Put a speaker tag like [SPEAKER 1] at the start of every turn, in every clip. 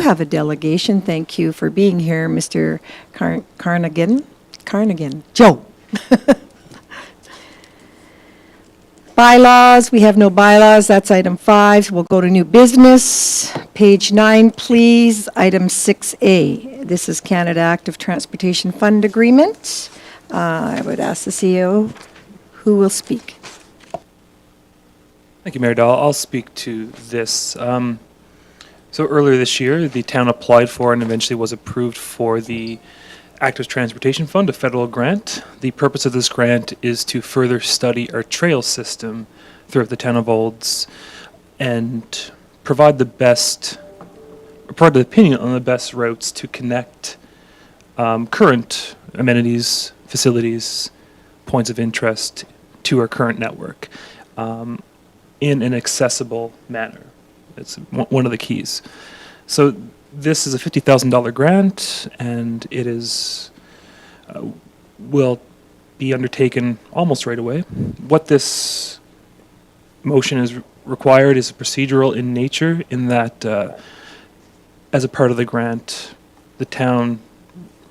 [SPEAKER 1] have a delegation. Thank you for being here, Mr. Carnegie. Joe. Bylaws, we have no bylaws. That's item 5. We'll go to new business. Page 9, please. Item 6A. This is Canada Active Transportation Fund Agreement. I would ask the CEO who will speak.
[SPEAKER 2] Thank you, Mayor Dahl. I'll speak to this. So earlier this year, the town applied for and eventually was approved for the Active Transportation Fund, a federal grant. The purpose of this grant is to further study our trail system throughout the town of Olds and provide the opinion on the best routes to connect current amenities, facilities, points of interest to our current network in an accessible manner. It's one of the keys. So this is a $50,000 grant, and it is will be undertaken almost right away. What this motion is required is procedural in nature, in that as a part of the grant, the town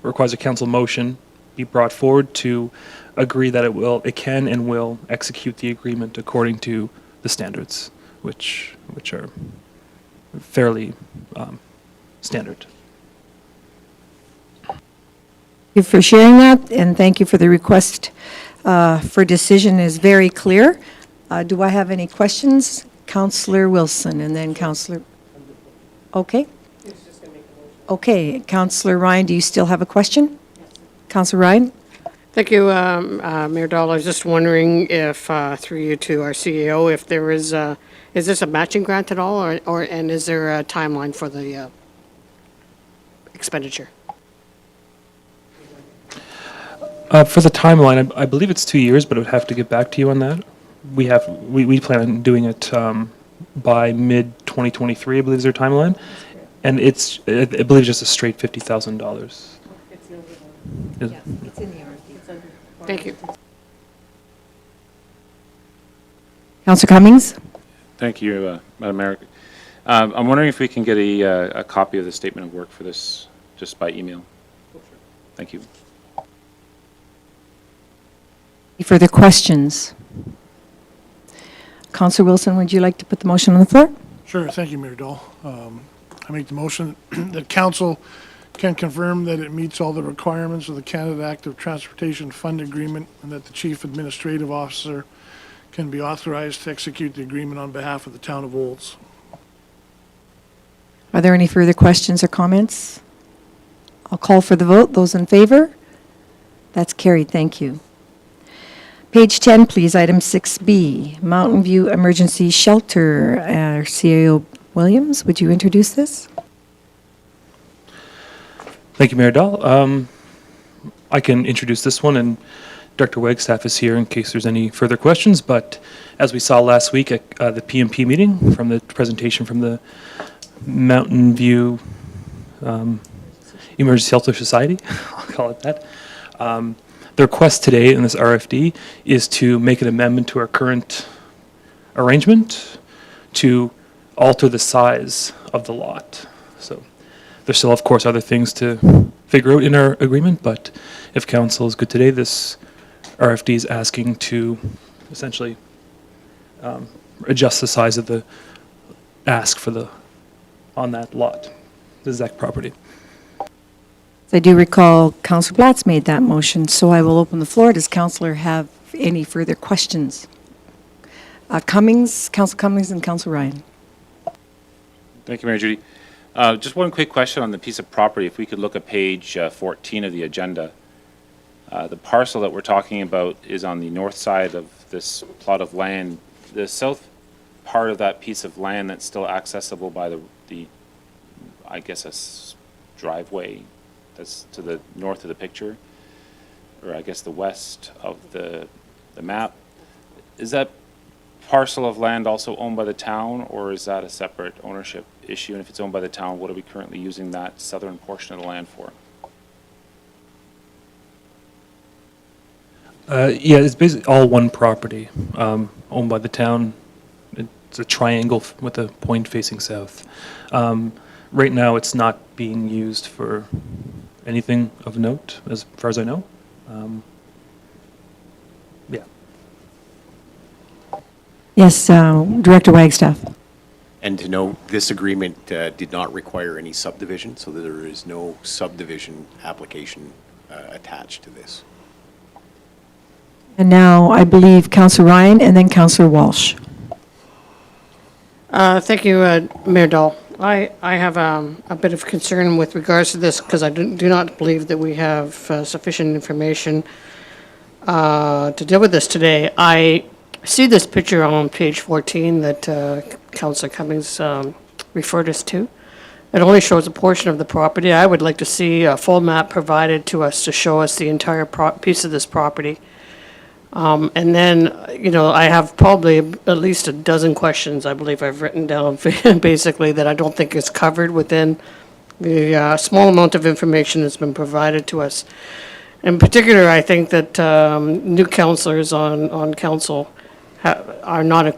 [SPEAKER 2] requires a council motion be brought forward to agree that it can and will execute the agreement according to the standards, which are fairly standard.
[SPEAKER 1] Thank you for sharing that, and thank you for the request for decision is very clear. Do I have any questions? Councillor Wilson, and then Councillor... Okay. Okay, Councillor Ryan, do you still have a question? Yes. Councillor Ryan?
[SPEAKER 3] Thank you, Mayor Dahl. I was just wondering if, through you to our CEO, if there is this a matching grant at all, and is there a timeline for the expenditure?
[SPEAKER 2] For the timeline, I believe it's 2 years, but I would have to get back to you on that. We plan on doing it by mid-2023, I believe is our timeline. And I believe just a straight $50,000.
[SPEAKER 1] It's in the RFP.
[SPEAKER 3] Thank you.
[SPEAKER 1] Councillor Cummings?
[SPEAKER 4] Thank you, Madam Mayor. I'm wondering if we can get a copy of the statement of work for this just by email. Thank you.
[SPEAKER 1] Any further questions? Councillor Wilson, would you like to put the motion on the floor?
[SPEAKER 5] Sure. Thank you, Mayor Dahl. I make the motion that council can confirm that it meets all the requirements of the Canada Active Transportation Fund Agreement, and that the Chief Administrative Officer can be authorized to execute the agreement on behalf of the town of Olds.
[SPEAKER 1] Are there any further questions or comments? I'll call for the vote. Those in favor? That's carried. Thank you. Page 10, please. Item 6B, Mountain View Emergency Shelter. CAO Williams, would you introduce this?
[SPEAKER 2] Thank you, Mayor Dahl. I can introduce this one, and Director Wagstaff is here in case there's any further questions. But as we saw last week at the PMP meeting, from the presentation from the Mountain View Emergency Shelter Society, I'll call it that. The request today in this RFD is to make an amendment to our current arrangement to alter the size of the lot. So there's still, of course, other things to figure out in our agreement, but if council is good today, this RFD is asking to essentially adjust the size of the ask for the on that lot, the ZEC property.
[SPEAKER 1] I do recall Councillor Blatz made that motion, so I will open the floor. Does Councillor have any further questions? Councillor Cummings and Councillor Ryan.
[SPEAKER 4] Thank you, Mayor Judy. Just one quick question on the piece of property. If we could look at page 14 of the agenda. The parcel that we're talking about is on the north side of this plot of land. The south part of that piece of land that's still accessible by the I guess, a driveway that's to the north of the picture, or I guess the west of the map. Is that parcel of land also owned by the town, or is that a separate ownership issue? And if it's owned by the town, what are we currently using that southern portion of the land for?
[SPEAKER 2] Yeah, it's basically all one property owned by the town. It's a triangle with a point facing south. right now, it's not being used for anything of note, as far as I know. Yeah.
[SPEAKER 1] Yes, Director Wagstaff.
[SPEAKER 6] And to note, this agreement did not require any subdivision, so there is no subdivision application attached to this.
[SPEAKER 1] And now I believe Councillor Ryan and then Councillor Walsh.
[SPEAKER 3] Thank you, Mayor Dahl. I have a bit of concern with regards to this because I do not believe that we have sufficient information to deal with this today. I see this picture on page 14 that Councillor Cummings referred us to. It only shows a portion of the property. I would like to see a full map provided to us to show us the entire piece of this property. And then, I have probably at least a dozen questions I believe I've written down basically that I don't think is covered within the small amount of information that's been provided to us. In particular, I think that new councillors on council are not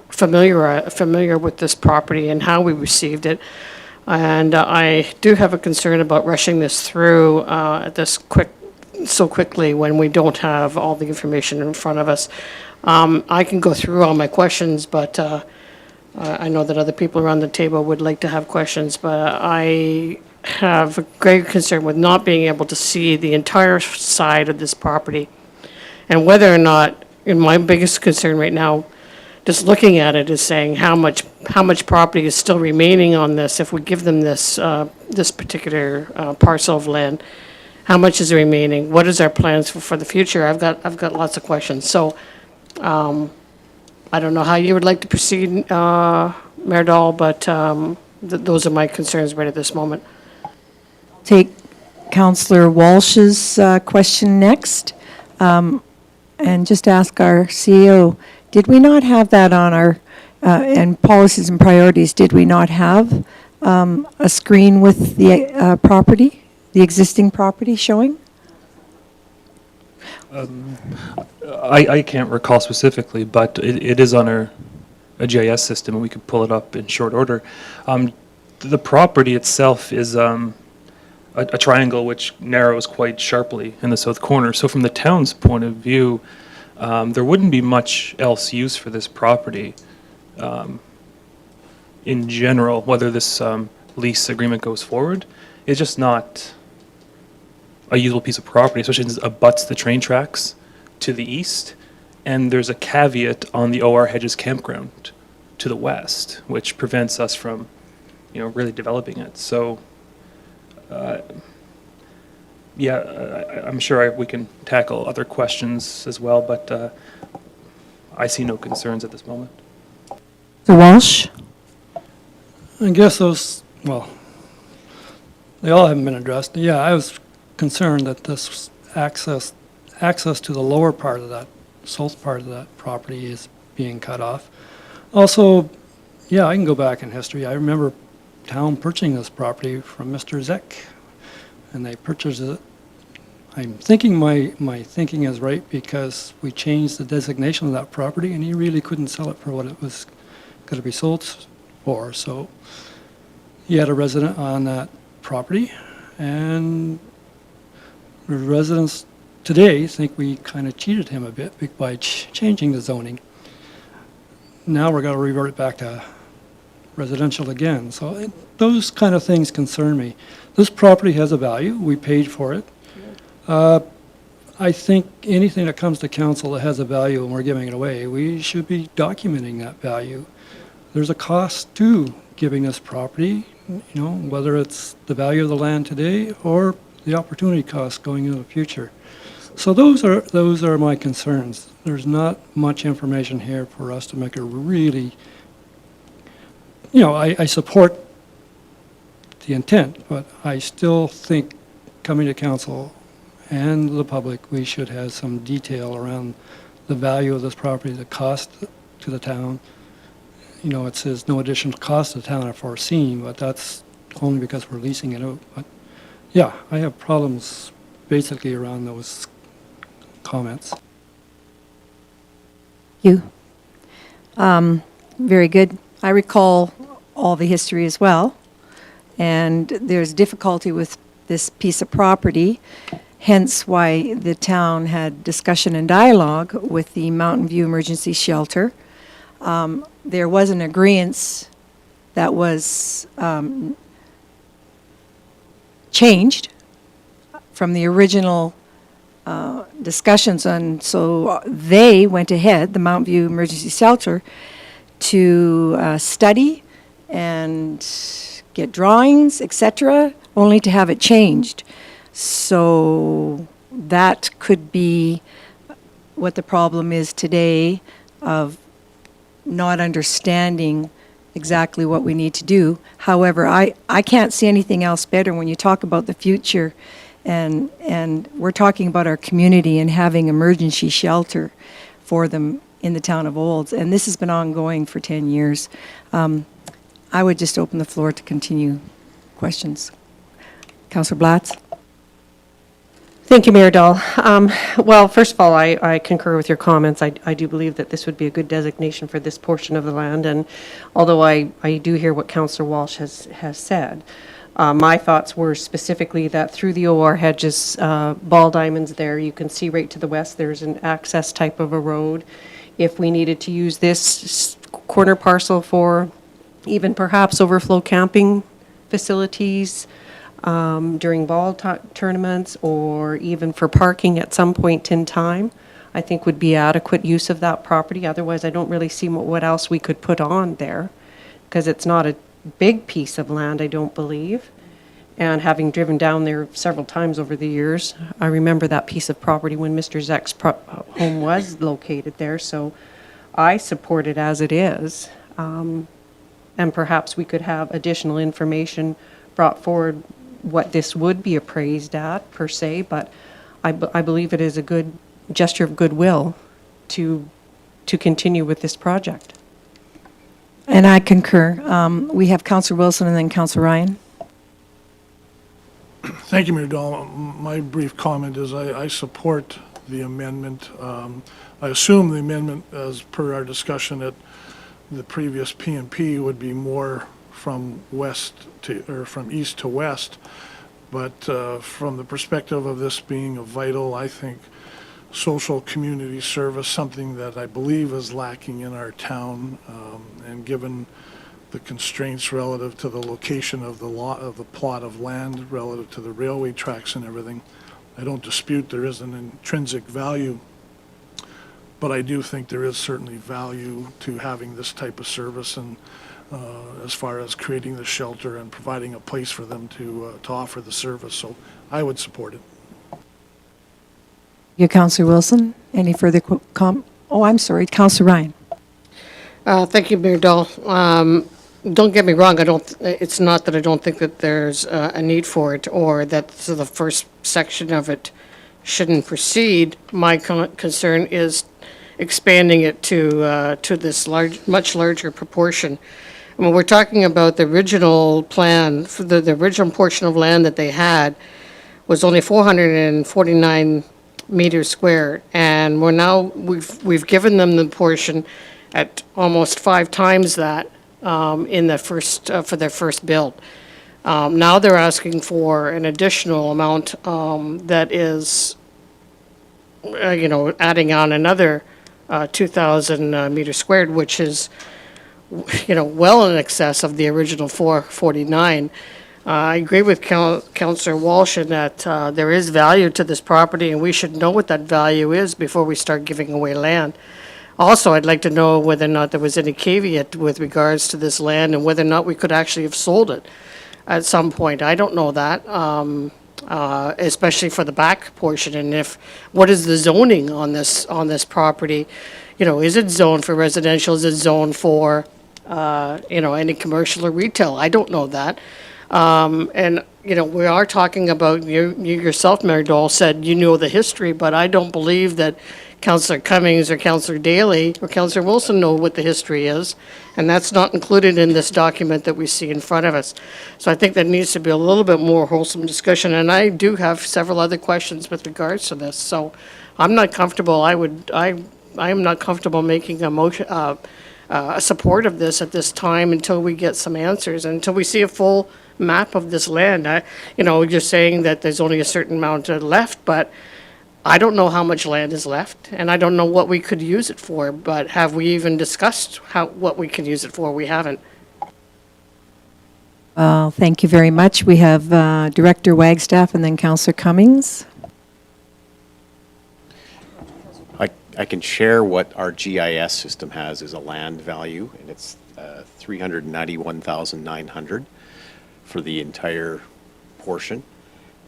[SPEAKER 3] familiar with this property and how we received it. And I do have a concern about rushing this through so quickly when we don't have all the information in front of us. I can go through all my questions, but I know that other people around the table would like to have questions, but I have a great concern with not being able to see the entire side of this property. And whether or not, my biggest concern right now, just looking at it, is saying how much property is still remaining on this if we give them this particular parcel of land. How much is remaining? What is our plans for the future? I've got lots of questions. So I don't know how you would like to proceed, Mayor Dahl, but those are my concerns right at this moment.
[SPEAKER 1] Take Councillor Walsh's question next. And just ask our CEO, did we not have that on our, and policies and priorities, did we not have a screen with the property, the existing property showing?
[SPEAKER 2] I can't recall specifically, but it is on a GIS system, and we could pull it up in short order. The property itself is a triangle which narrows quite sharply in the south corner. So from the town's point of view, there wouldn't be much else use for this property in general, whether this lease agreement goes forward. It's just not a usable piece of property, especially since it abuts the train tracks to the east. And there's a caveat on the OR Hedges campground to the west, which prevents us from, really developing it. So, I'm sure we can tackle other questions as well, but I see no concerns at this moment.
[SPEAKER 1] The Walsh?
[SPEAKER 7] I guess they all haven't been addressed. Yeah, I was concerned that this access to the lower part of that, south part of that property is being cut off. Also, yeah, I can go back in history. I remember town purchasing this property from Mr. Zeck, and they purchased it. I'm thinking my thinking is right because we changed the designation of that property, and he really couldn't sell it for what it was going to be sold for. So he had a resident on that property, and the residents today think we kind of cheated him a bit by changing the zoning. Now we're going to revert it back to residential again. So those kind of things concern me. This property has a value. We paid for it. I think anything that comes to council that has a value and we're giving it away, we should be documenting that value. There's a cost to giving this property, whether it's the value of the land today or the opportunity cost going into the future. So those are my concerns. There's not much information here for us to make a really, I support the intent, but I still think coming to council and the public, we should have some detail around the value of this property, the cost to the town. It says no additional cost to the town are foreseen, but that's only because we're leasing it out. But yeah, I have problems basically around those comments.
[SPEAKER 1] You. Very good. I recall all the history as well. and there's difficulty with this piece of property, hence why the town had discussion and dialogue with the Mountain View Emergency Shelter. There was an agreeance that was changed from the original discussions, and so they went ahead, the Mountain View Emergency Shelter, to study and get drawings, etc., only to have it changed. So that could be what the problem is today of not understanding exactly what we need to do. However, I can't see anything else better when you talk about the future, and we're talking about our community and having emergency shelter for them in the town of Olds, and this has been ongoing for 10 years. I would just open the floor to continue questions. Councillor Blatz?
[SPEAKER 8] Thank you, Mayor Dahl. Well, first of all, I concur with your comments. I do believe that this would be a good designation for this portion of the land, and although I do hear what Councillor Walsh has said, my thoughts were specifically that through the OR hedges, ball diamonds there, you can see right to the west, there's an access type of a road. If we needed to use this corner parcel for even perhaps overflow camping facilities, during ball tournaments, or even for parking at some point in time, I think would be adequate use of that property. Otherwise, I don't really see what else we could put on there, because it's not a big piece of land, I don't believe. And having driven down there several times over the years, I remember that piece of property when Mr. Zeck's home was located there, so I support it as it is. And perhaps we could have additional information brought forward what this would be appraised at, per se, but I believe it is a good gesture of goodwill to continue with this project.
[SPEAKER 1] And I concur. We have Councillor Wilson and then Councillor Ryan.
[SPEAKER 5] Thank you, Mayor Dahl. My brief comment is I support the amendment. I assume the amendment, as per our discussion at the previous P&P, would be more from from east to west. But from the perspective of this being a vital, I think, social community service, something that I believe is lacking in our town, and given the constraints relative to the location of the plot of land relative to the railway tracks and everything, I don't dispute there is an intrinsic value, but I do think there is certainly value to having this type of service, and as far as creating the shelter and providing a place for them to offer the service. So I would support it.
[SPEAKER 1] You, Councillor Wilson. Any further oh, I'm sorry, Councillor Ryan.
[SPEAKER 3] Thank you, Mayor Dahl. Don't get me wrong, it's not that I don't think that there's a need for it, or that the first section of it shouldn't proceed. My concern is expanding it to this much larger proportion. I mean, we're talking about the original plan, for the original portion of land that they had was only 449 meters square, and we've given them the portion at almost 5 times that in the first for their first build. Now they're asking for an additional amount that is, adding on another 2,000 meters squared, which is, well in excess of the original 449. I agree with Councillor Walsh in that there is value to this property, and we should know what that value is before we start giving away land. Also, I'd like to know whether or not there was any caveat with regards to this land, and whether or not we could actually have sold it at some point. I don't know that, especially for the back portion. And what is the zoning on this property? Is it zoned for residential? Is it zoned for any commercial or retail? I don't know that. And we are talking about, you yourself, Mayor Dahl, said you know the history, but I don't believe that Councillor Cummings or Councillor Daly or Councillor Wilson know what the history is, and that's not included in this document that we see in front of us. So I think there needs to be a little bit more wholesome discussion, and I do have several other questions with regards to this. So I'm not comfortable. I am not comfortable making a motion, support of this at this time until we get some answers, and until we see a full map of this land. You're saying that there's only a certain amount left, but I don't know how much land is left, and I don't know what we could use it for, but have we even discussed what we can use it for? We haven't.
[SPEAKER 1] Thank you very much. We have Director Wagstaff and then Councillor Cummings.
[SPEAKER 6] I can share what our GIS system has as a land value, and it's 391,900 for the entire portion.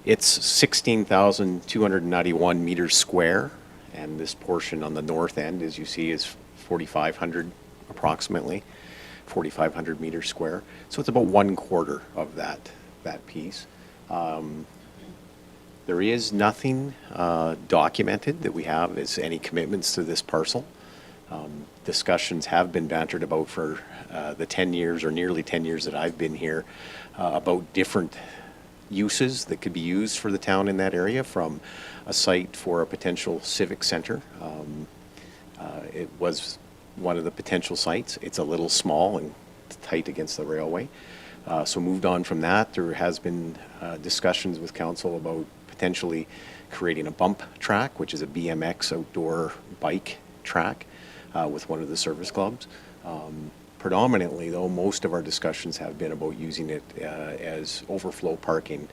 [SPEAKER 6] It's 16,291 meters square, and this portion on the north end, as you see, is 4,500 approximately, 4,500 meters square. So it's about 1/4 of that piece. There is nothing documented that we have as any commitments to this parcel. Discussions have been bantered about for the 10 years or nearly 10 years that I've been here about different uses that could be used for the town in that area, from a site for a potential civic center. It was one of the potential sites. It's a little small and tight against the railway. So moved on from that. There has been discussions with council about potentially creating a bump track, which is a BMX outdoor bike track with one of the service clubs. Predominantly, though, most of our discussions have been about using it as overflow parking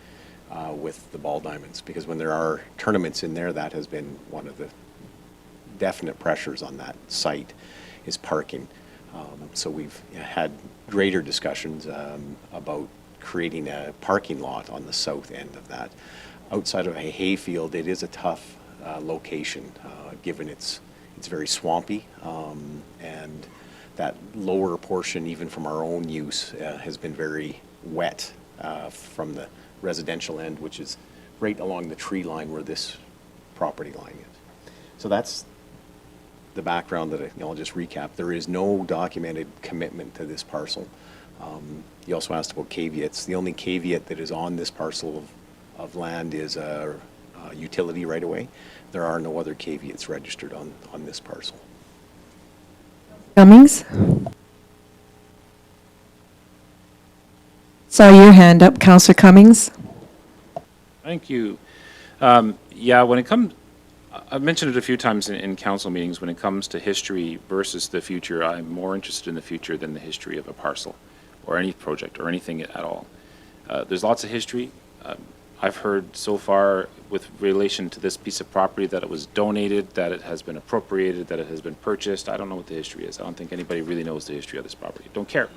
[SPEAKER 6] with the ball diamonds, because when there are tournaments in there, that has been one of the definite pressures on that site, is parking. So we've had greater discussions about creating a parking lot on the south end of that. Outside of a hayfield, it is a tough location, given it's very swampy, and that lower portion, even from our own use, has been very wet from the residential end, which is right along the tree line where this property line is. So that's the background that I'll just recap. There is no documented commitment to this parcel. You also asked about caveats. The only caveat that is on this parcel of land is a utility right away. There are no other caveats registered on this parcel.
[SPEAKER 1] Cummings? Saw your hand up, Councillor Cummings.
[SPEAKER 4] Thank you. Yeah, when it comes, I've mentioned it a few times in council meetings, when it comes to history versus the future, I'm more interested in the future than the history of a parcel or any project or anything at all. There's lots of history. I've heard so far with relation to this piece of property that it was donated, that it has been appropriated, that it has been purchased. I don't know what the history is. I don't think anybody really knows the history of this property. Don't care.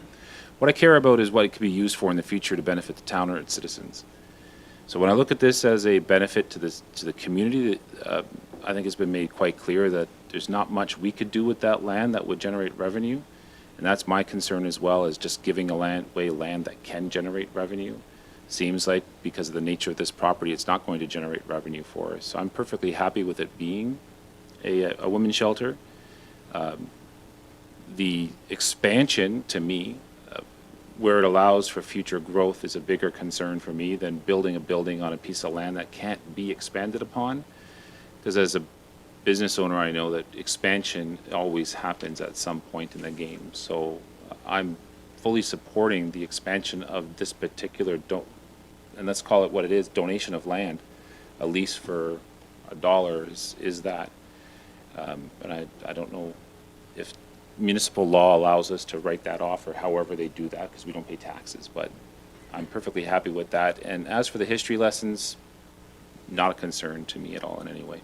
[SPEAKER 4] What I care about is what it could be used for in the future to benefit the town or its citizens. So when I look at this as a benefit to the community, I think it's been made quite clear that there's not much we could do with that land that would generate revenue. And that's my concern as well, as just giving away land that can generate revenue. Seems like because of the nature of this property, it's not going to generate revenue for us. So I'm perfectly happy with it being a women's shelter. The expansion, to me, where it allows for future growth, is a bigger concern for me than building a building on a piece of land that can't be expanded upon. Because as a business owner, I know that expansion always happens at some point in the game. So I'm fully supporting the expansion of this particular, and let's call it what it is, donation of land. A lease for $1 is that. And I don't know if municipal law allows us to write that off or however they do that, because we don't pay taxes, but I'm perfectly happy with that. And as for the history lessons, not a concern to me at all in any way.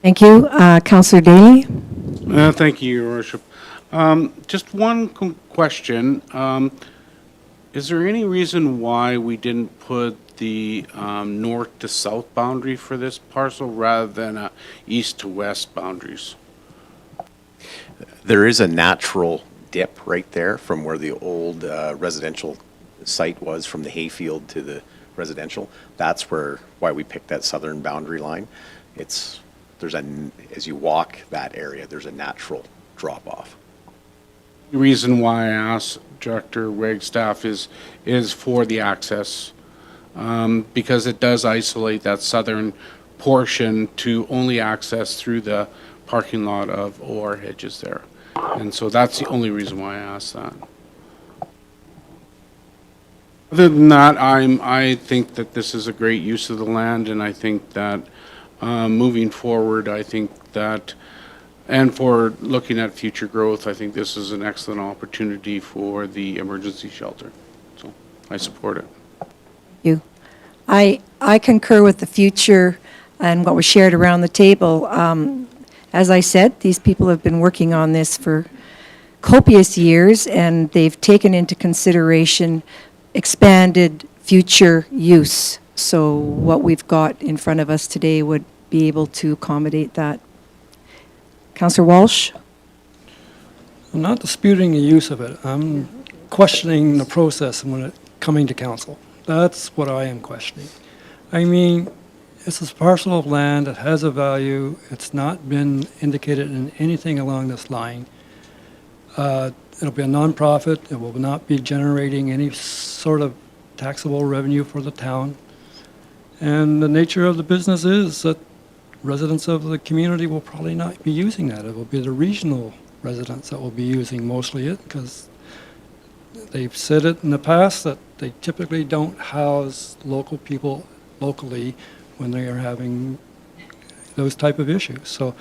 [SPEAKER 1] Thank you. Councillor Daly?
[SPEAKER 9] Thank you, Your Worship. Just one question. Is there any reason why we didn't put the north to south boundary for this parcel rather than east to west boundaries?
[SPEAKER 6] There is a natural dip right there from where the old residential site was, from the hayfield to the residential. That's why we picked that southern boundary line. As you walk that area, there's a natural drop off.
[SPEAKER 9] The reason why I asked Director Wagstaff is for the access, because it does isolate that southern portion to only access through the parking lot of OR Hedges there. And so that's the only reason why I asked that. Other than that, I think that this is a great use of the land, and I think that moving forward, I think that, and for looking at future growth, I think this is an excellent opportunity for the emergency shelter. So I support it.
[SPEAKER 1] You. I concur with the future and what was shared around the table. As I said, these people have been working on this for copious years, and they've taken into consideration expanded future use. So what we've got in front of us today would be able to accommodate that. Councillor Walsh?
[SPEAKER 7] I'm not disputing the use of it. I'm questioning the process when it coming to council. That's what I am questioning. I mean, it's a parcel of land that has a value. It's not been indicated in anything along this line. It'll be a nonprofit. It will not be generating any sort of taxable revenue for the town. And the nature of the business is that residents of the community will probably not be using that. It will be the regional residents that will be using mostly it, because they've said it in the past that they typically don't house local people locally when they are having those type of issues. So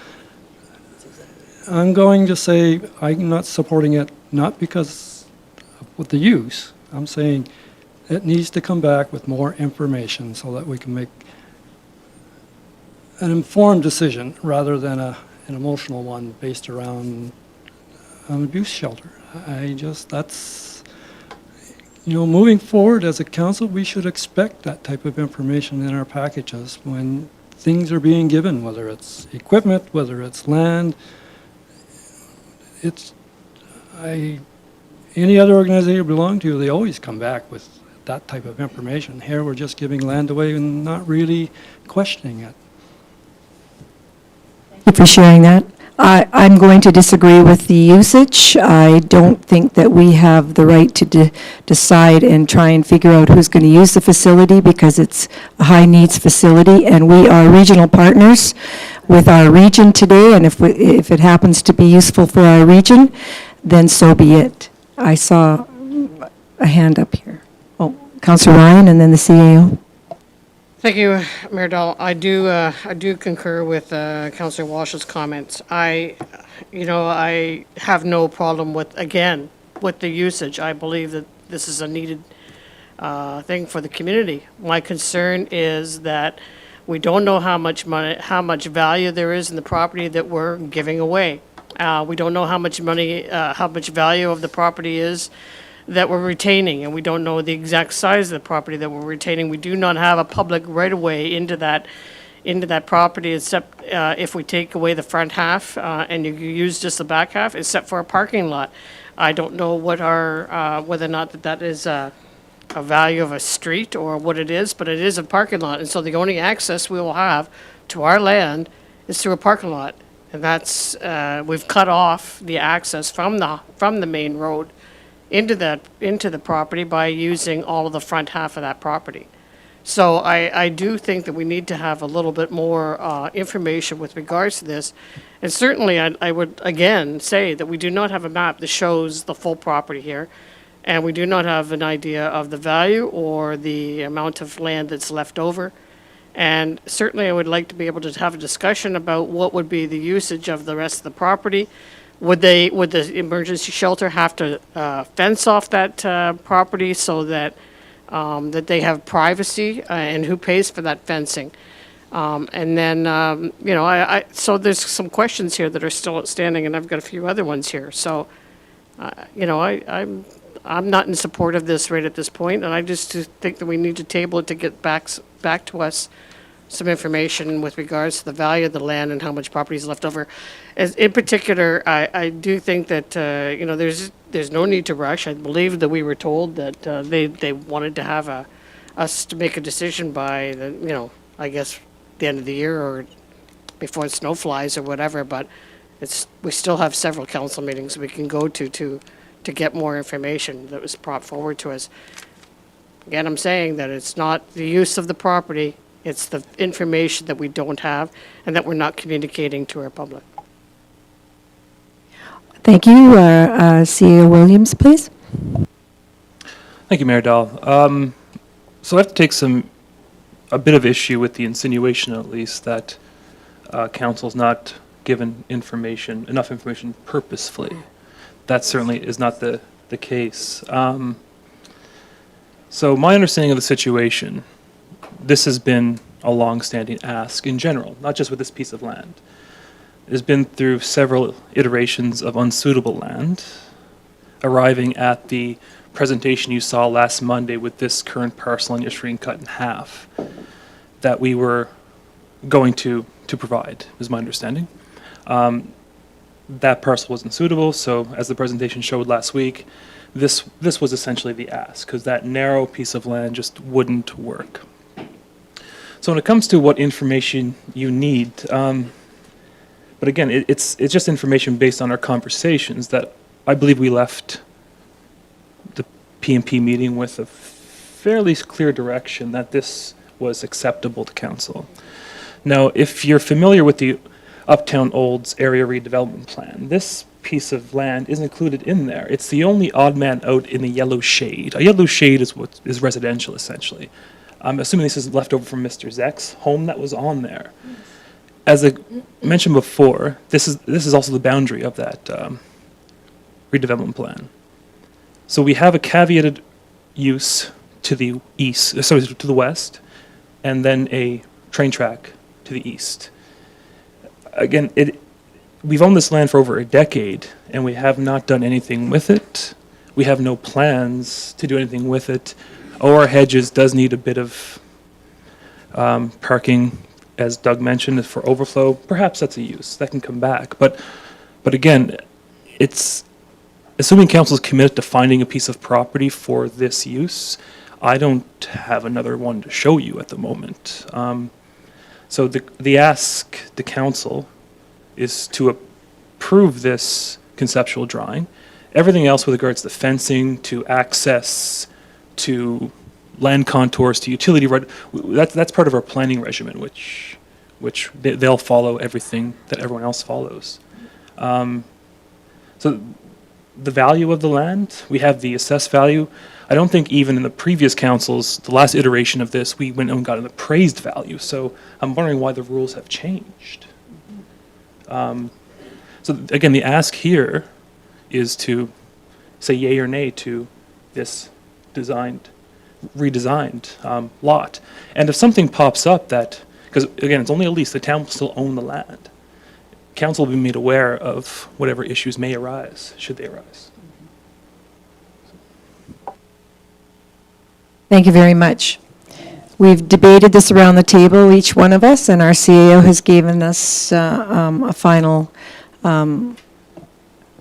[SPEAKER 7] I'm going to say I'm not supporting it, not because of the use. I'm saying it needs to come back with more information so that we can make an informed decision rather than an emotional one based around an abuse shelter. That's, moving forward as a council, we should expect that type of information in our packages when things are being given, whether it's equipment, whether it's land. Any other organization you belong to, they always come back with that type of information. Here, we're just giving land away and not really questioning it.
[SPEAKER 1] Thank you for sharing that. I'm going to disagree with the usage. I don't think that we have the right to decide and try and figure out who's going to use the facility, because it's a high-needs facility, and we are regional partners with our region today, and if it happens to be useful for our region, then so be it. I saw a hand up here. Oh, Councillor Ryan, and then the CAO.
[SPEAKER 3] Thank you, Mayor Dahl. I do concur with Councillor Walsh's comments. I have no problem with the usage. I believe that this is a needed thing for the community. My concern is that we don't know how much value there is in the property that we're giving away. We don't know how much value of the property is that we're retaining, and we don't know the exact size of the property that we're retaining. We do not have a public right-of-way into that property, except if we take away the front half and you use just the back half, except for a parking lot. I don't know whether or not that is a value of a street or what it is, but it is a parking lot, and so the only access we will have to our land is through a parking lot, and that's we've cut off the access from the main road into the property by using all of the front half of that property. So I do think that we need to have a little bit more information with regards to this. And certainly I would again say that we do not have a map that shows the full property here. And we do not have an idea of the value or the amount of land that's left over. And certainly I would like to be able to have a discussion about what would be the usage of the rest of the property. Would the emergency shelter have to fence off that property so that they have privacy, and who pays for that fencing? And then, so there's some questions here that are still outstanding, and I've got a few other ones here. So, I'm not in support of this right at this point, and I just think that we need to table it to get back to us some information with regards to the value of the land and how much property is left over. In particular, I do think that, there's no need to rush. I believe that we were told that they wanted to have us to make a decision by, I guess, the end of the year or before snow flies or whatever, but we still have several council meetings we can go to get more information that was brought forward to us. Again, I'm saying that it's not the use of the property, it's the information that we don't have and that we're not communicating to our public.
[SPEAKER 1] Thank you. CAO Williams, please.
[SPEAKER 2] Thank you, Mayor Dahl. So I have to take a bit of issue with the insinuation, at least, that council's not given enough information purposefully. That certainly is not the case. So my understanding of the situation, this has been a long-standing ask in general, not just with this piece of land. It has been through several iterations of unsuitable land, arriving at the presentation you saw last Monday with this current parcel on Yashrin cut in half, that we were going to provide, is my understanding. That parcel wasn't suitable, so as the presentation showed last week, this was essentially the ask, because that narrow piece of land just wouldn't work. So when it comes to what information you need, but again, it's just information based on our conversations that I believe we left the PMP meeting with a fairly clear direction that this was acceptable to council. Now, if you're familiar with the Uptown Olds area redevelopment plan, this piece of land is included in there. It's the only odd man out in the yellow shade. A yellow shade is what is residential, essentially. I'm assuming this is left over from Mr. Zeck's home that was on there. As I mentioned before, this is also the boundary of that redevelopment plan. So we have a caveated use to the east, sorry, to the west, and then a train track to the east. Again, we've owned this land for over a decade, and we have not done anything with it. We have no plans to do anything with it. OR Hedges does need a bit of parking, as Doug mentioned, for overflow. Perhaps that's a use that can come back. But again, it's assuming council is committed to finding a piece of property for this use. I don't have another one to show you at the moment. So the ask to council is to approve this conceptual drawing. Everything else with regards to fencing, to access, to land contours, to utility right, that's part of our planning regimen, which they'll follow everything that everyone else follows. So the value of the land, we have the assessed value. I don't think even in the previous councils, the last iteration of this, we went and got an appraised value. So I'm wondering why the rules have changed. So again, the ask here is to say yay or nay to this redesigned lot. And if something pops up that, because again, it's only a lease, the town will still own the land. Council will be made aware of whatever issues may arise, should they arise.
[SPEAKER 1] Thank you very much. We've debated this around the table, each one of us, and our CAO has given us a final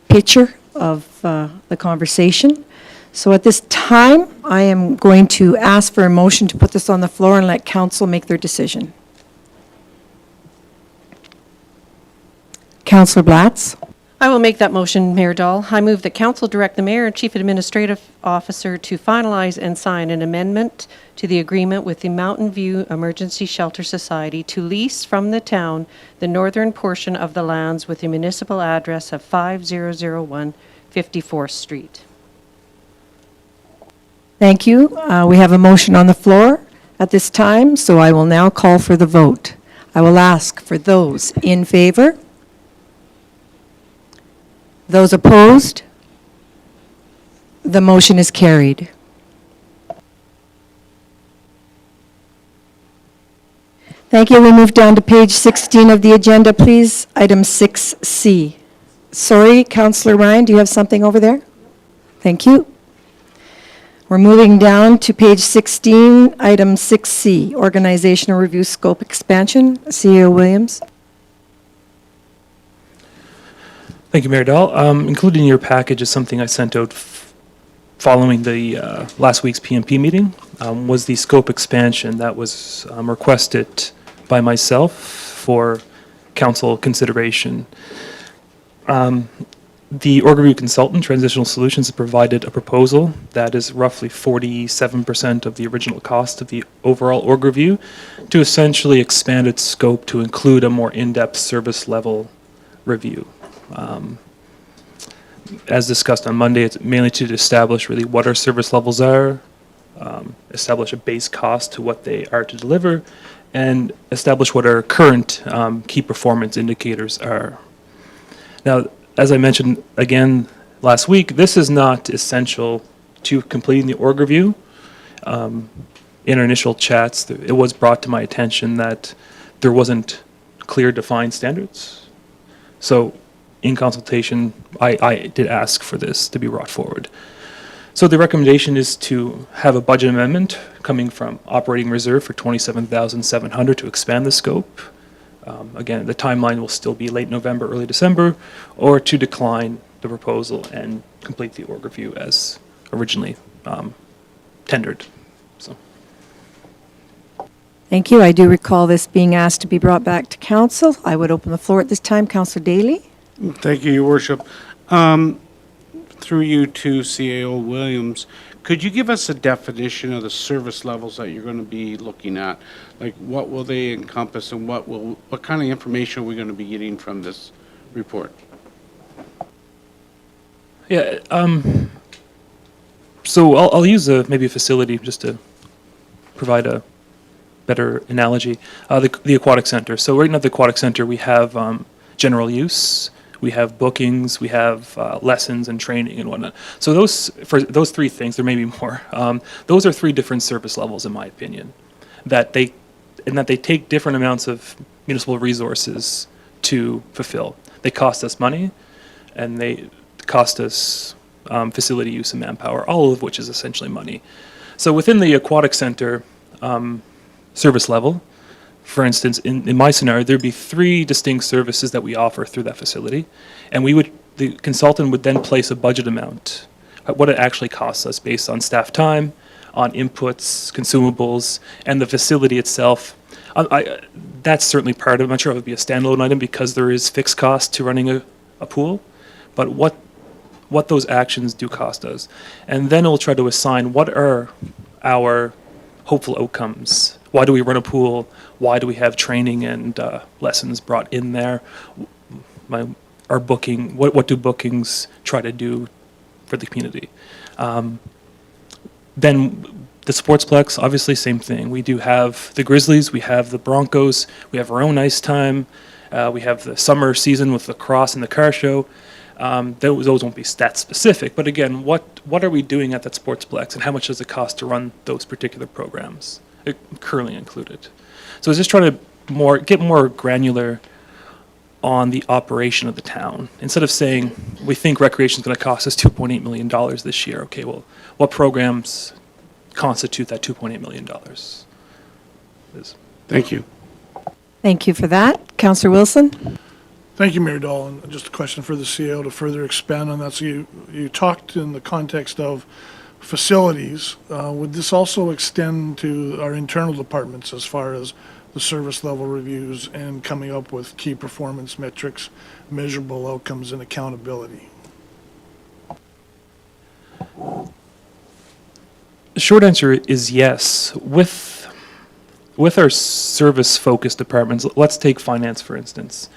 [SPEAKER 1] picture of the conversation. So at this time, I am going to ask for a motion to put this on the floor and let council make their decision. Councillor Blatz?
[SPEAKER 8] I will make that motion, Mayor Dahl. I move that council direct the mayor and chief administrative officer to finalize and sign an amendment to the agreement with the Mountain View Emergency Shelter Society to lease from the town the northern portion of the lands with the municipal address of 5001 54th Street.
[SPEAKER 1] Thank you. We have a motion on the floor at this time, so I will now call for the vote. I will ask for those in favor. Those opposed? The motion is carried. Thank you. We move down to page 16 of the agenda, please. Item 6C. Sorry, Councillor Ryan, do you have something over there? Thank you. We're moving down to page 16, item 6C, Organizational Review Scope Expansion. CEO Williams.
[SPEAKER 2] Thank you, Mayor Dahl. Included in your package is something I sent out following the last week's PMP meeting, was the scope expansion that was requested by myself for council consideration. The org review consultant, Transitional Solutions, has provided a proposal that is roughly 47% of the original cost of the overall org review to essentially expand its scope to include a more in-depth service level review. as discussed on Monday, it's mainly to establish really what our service levels are, establish a base cost to what they are to deliver, and establish what our current key performance indicators are. Now, as I mentioned again last week, this is not essential to completing the org review. In our initial chats, it was brought to my attention that there wasn't clear defined standards. So in consultation, I did ask for this to be brought forward. So the recommendation is to have a budget amendment coming from operating reserve for $27,700 to expand the scope. Again, the timeline will still be late November, early December, or to decline the proposal and complete the org review as originally tendered. So.
[SPEAKER 1] Thank you. I do recall this being asked to be brought back to council. I would open the floor at this time. Councillor Daly?
[SPEAKER 9] Thank you, Your Worship. Through you to CAO Williams, could you give us a definition of the service levels that you're going to be looking at? Like, what will they encompass, and what kind of information are we going to be getting from this report?
[SPEAKER 2] Yeah, so I'll use maybe a facility just to provide a better analogy. The aquatic center. So right now at the aquatic center we have general use, we have bookings, we have lessons and training and whatnot. So for those three things, there may be more. Those are three different service levels, in my opinion, that they take different amounts of municipal resources to fulfill. They cost us money, and they cost us facility use and manpower, all of which is essentially money. So within the aquatic center service level, for instance, in my scenario, there'd be three distinct services that we offer through that facility, and the consultant would then place a budget amount, what it actually costs us based on staff time, on inputs, consumables, and the facility itself. That's certainly part of it. I'm not sure if it would be a standalone item because there is fixed cost to running a pool, but what those actions do cost us. And then we'll try to assign what are our hopeful outcomes. Why do we run a pool? Why do we have training and lessons brought in there? Our booking, what do bookings try to do for the community? Then the Sportsplex, obviously same thing. We do have the Grizzlies, we have the Broncos, we have our own ice time, we have the summer season with lacrosse and the car show. Those won't be stat specific, but again, what are we doing at that Sportsplex, and how much does it cost to run those particular programs, curling included? So it's just trying to get more granular on the operation of the town. Instead of saying, we think recreation is going to cost us $2.8 million this year. Okay, well, what programs constitute that $2.8 million?
[SPEAKER 9] Thank you.
[SPEAKER 1] Thank you for that. Councillor Wilson?
[SPEAKER 5] Thank you, Mayor Dahl. And just a question for the CEO to further expand on that. So you talked in the context of facilities. Would this also extend to our internal departments as far as the service level reviews and coming up with key performance metrics, measurable outcomes, and accountability?
[SPEAKER 2] The short answer is yes. With our service-focused departments, let's take finance, for instance.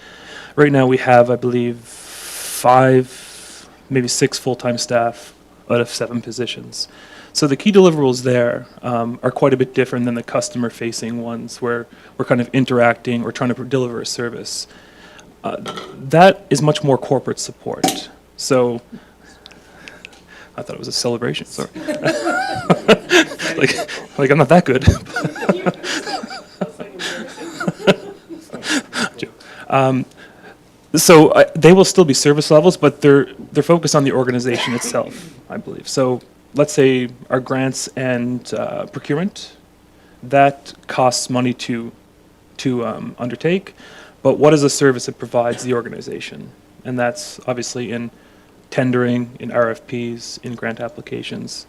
[SPEAKER 2] Right now we have, I believe, 5, maybe 6 full-time staff out of 7 positions. So the key deliverables there are quite a bit different than the customer-facing ones where we're kind of interacting or trying to deliver a service. That is much more corporate support. So I thought it was a celebration, sorry. like I'm not that good. So they will still be service levels, but they're focused on the organization itself, I believe. So let's say our grants and procurement, that costs money to undertake, but what is the service it provides the organization? And that's obviously in tendering, in RFPs, in grant applications.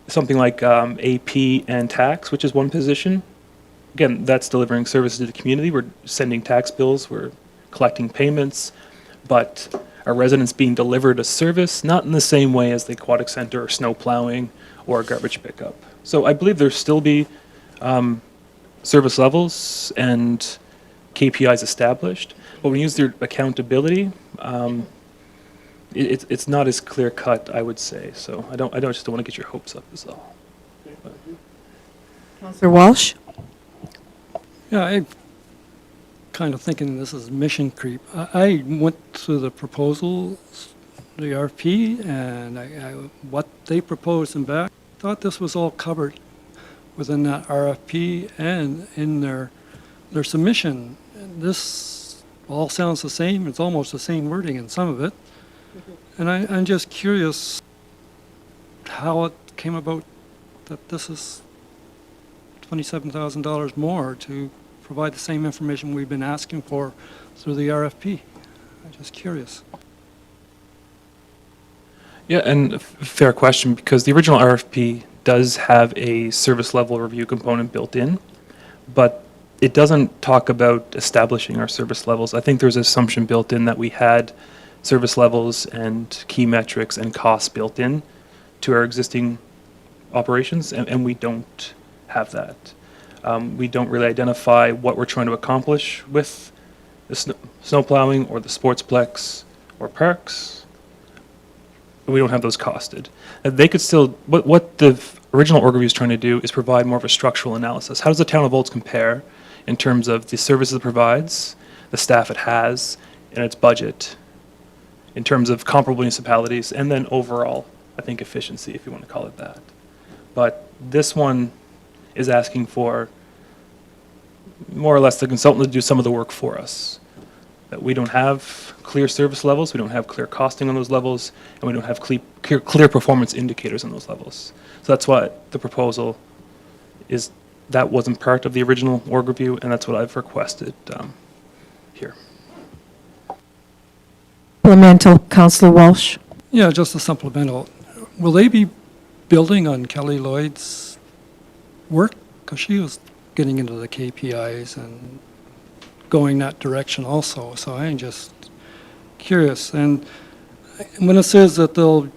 [SPEAKER 2] Something like AP and tax, which is one position. Again, that's delivering services to the community. We're sending tax bills, we're collecting payments, but are residents being delivered a service, not in the same way as the aquatic center or snow plowing or garbage pickup. So I believe there'll still be service levels and KPIs established, but when you use their accountability, it's not as clear cut, I would say. So I just don't want to get your hopes up is all.
[SPEAKER 1] Councillor Walsh?
[SPEAKER 7] Yeah, I kind of thinking this is mission creep. I went to the proposal, the RFP, and what they proposed and back, thought this was all covered within that RFP and in their submission. This all sounds the same. It's almost the same wording in some of it. And I'm just curious how it came about that this is $27,000 more to provide the same information we've been asking for through the RFP. I'm just curious.
[SPEAKER 2] Yeah, and fair question, because the original RFP does have a service level review component built in, but it doesn't talk about establishing our service levels. I think there's an assumption built in that we had service levels and key metrics and costs built in to our existing operations, and we don't have that. We don't really identify what we're trying to accomplish with the snow plowing or the sportsplex or parks. We don't have those costed. They could still, what the original org review is trying to do is provide more of a structural analysis. How does the town of Olds compare in terms of the services it provides, the staff it has, and its budget, in terms of comparable municipalities, and then overall, I think, efficiency, if you want to call it that. But this one is asking for more or less the consultant to do some of the work for us. That we don't have clear service levels, we don't have clear costing on those levels, and we don't have clear performance indicators on those levels. So that's why the proposal is, that wasn't part of the original org review, and that's what I've requested here.
[SPEAKER 1] Supplemental, Councillor Walsh?
[SPEAKER 7] Yeah, just a supplemental. Will they be building on Kelly Lloyd's work? Because she was getting into the KPIs and going that direction also. So I'm just curious. And when it says that they'll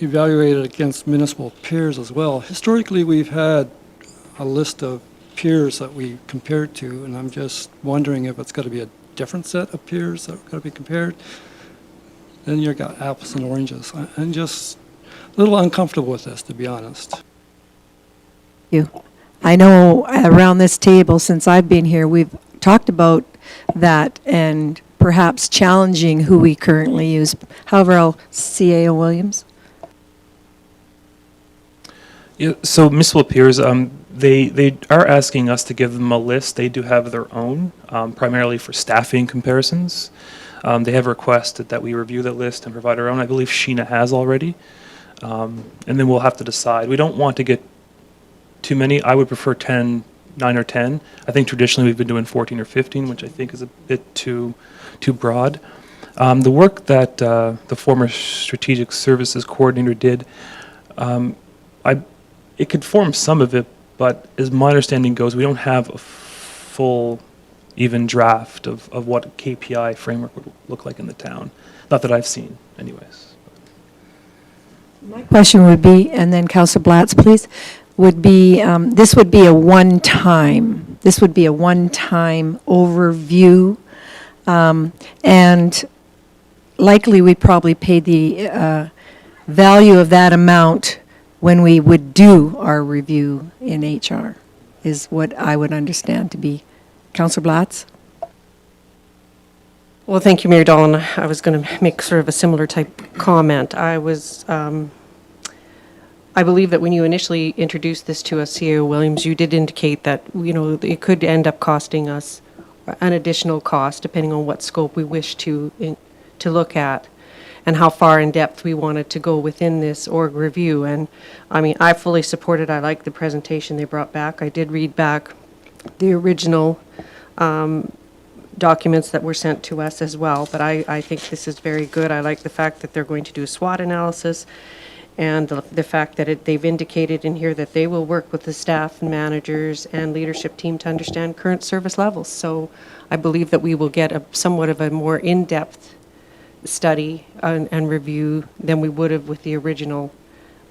[SPEAKER 7] evaluate it against municipal peers as well, historically we've had a list of peers that we compared to, and I'm just wondering if it's got to be a different set of peers that are going to be compared. Then you've got apples and oranges. I'm just a little uncomfortable with this, to be honest.
[SPEAKER 1] You. I know around this table, since I've been here, we've talked about that and perhaps challenging who we currently use. However, CAO Williams?
[SPEAKER 2] Yeah, so municipal peers, they are asking us to give them a list. They do have their own, primarily for staffing comparisons. They have requested that we review that list and provide our own. I believe Sheena has already. And then we'll have to decide. We don't want to get too many. I would prefer 9 or 10. I think traditionally we've been doing 14 or 15, which I think is a bit too broad. The work that the former Strategic Services Coordinator did, it could form some of it, but as my understanding goes, we don't have a full, even draft of what a KPI framework would look like in the town. Not that I've seen, anyways.
[SPEAKER 1] My question would be, and then Councillor Blatz, please, would be, this would be a one-time overview, and likely we probably pay the value of that amount when we would do our review in HR, is what I would understand to be. Councillor Blatz?
[SPEAKER 8] Well, thank you, Mayor Dolan. I was going to make sort of a similar type comment. I believe that when you initially introduced this to us, CAO Williams, you did indicate that, it could end up costing us an additional cost, depending on what scope we wish to look at and how far in depth we wanted to go within this org review. And I mean, I fully support it. I like the presentation they brought back. I did read back the original documents that were sent to us as well, but I think this is very good. I like the fact that they're going to do a SWOT analysis, and the fact that they've indicated in here that they will work with the staff and managers and leadership team to understand current service levels. So I believe that we will get somewhat of a more in-depth study and review than we would have with the original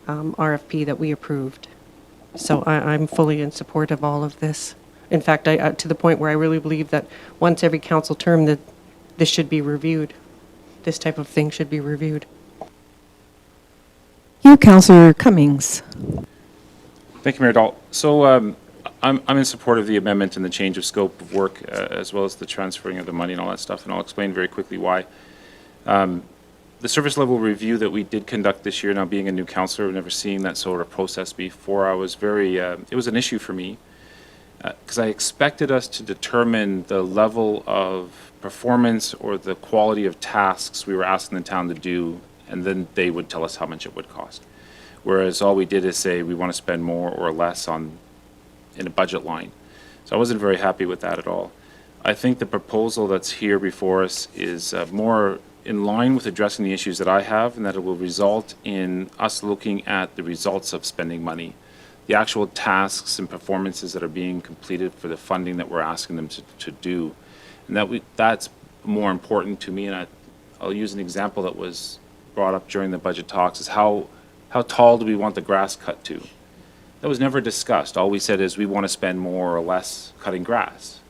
[SPEAKER 8] RFP that we approved. So I'm fully in support of all of this. In fact, to the point where I really believe that once every council term that this should be reviewed. this type of thing should be reviewed.
[SPEAKER 1] You, Councillor Cummings.
[SPEAKER 4] Thank you, Mayor Dahl. So I'm in support of the amendment and the change of scope of work, as well as the transferring of the money and all that stuff, and I'll explain very quickly why. The service level review that we did conduct this year, now being a new councillor, I've never seen that sort of process before. I was very, it was an issue for me, because I expected us to determine the level of performance or the quality of tasks we were asking the town to do, and then they would tell us how much it would cost. Whereas all we did is say we want to spend more or less in a budget line. So I wasn't very happy with that at all. I think the proposal that's here before us is more in line with addressing the issues that I have, and that it will result in us looking at the results of spending money, the actual tasks and performances that are being completed for the funding that we're asking them to do. And that's more important to me, and I'll use an example that was brought up during the budget talks, is how tall do we want the grass cut to? That was never discussed. All we said is we want to spend more or less cutting grass.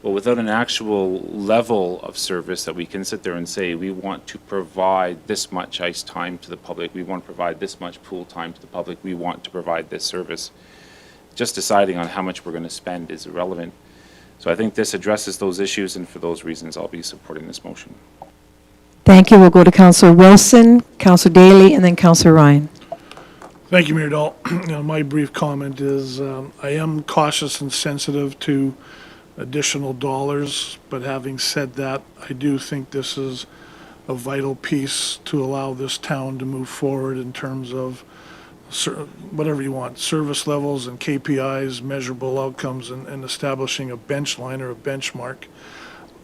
[SPEAKER 4] Well, without an actual level of service that we can sit there and say, we want to provide this much ice time to the public, we want to provide this much pool time to the public, we want to provide this service, just deciding on how much we're going to spend is irrelevant. So I think this addresses those issues, and for those reasons, I'll be supporting this motion.
[SPEAKER 1] Thank you. We'll go to Councillor Wilson, Councillor Daly, and then Councillor Ryan.
[SPEAKER 5] Thank you, Mayor Dahl. My brief comment is I am cautious and sensitive to additional dollars, but having said that, I do think this is a vital piece to allow this town to move forward in terms of whatever you want, service levels and KPIs, measurable outcomes, and establishing a bench line or a benchmark.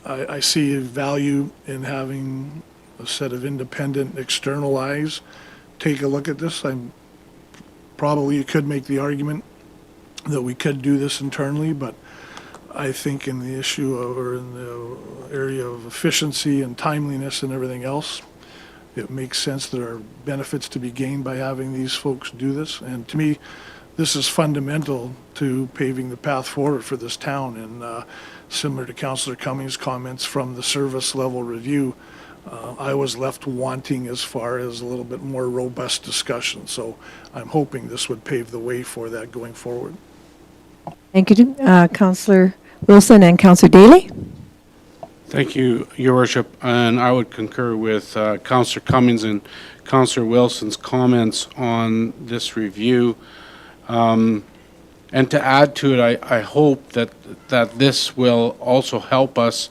[SPEAKER 5] I see value in having a set of independent external eyes take a look at this. Probably you could make the argument that we could do this internally, but I think in the issue of, or in the area of efficiency and timeliness and everything else, it makes sense that there are benefits to be gained by having these folks do this. And to me, this is fundamental to paving the path forward for this town. And similar to Councillor Cummings' comments from the service level review, I was left wanting as far as a little bit more robust discussion. So I'm hoping this would pave the way for that going forward.
[SPEAKER 1] Thank you, Councillor Wilson and Councillor Daly.
[SPEAKER 9] Thank you, Your Worship, and I would concur with Councillor Cummings and Councillor Wilson's comments on this review. And to add to it, I hope that this will also help us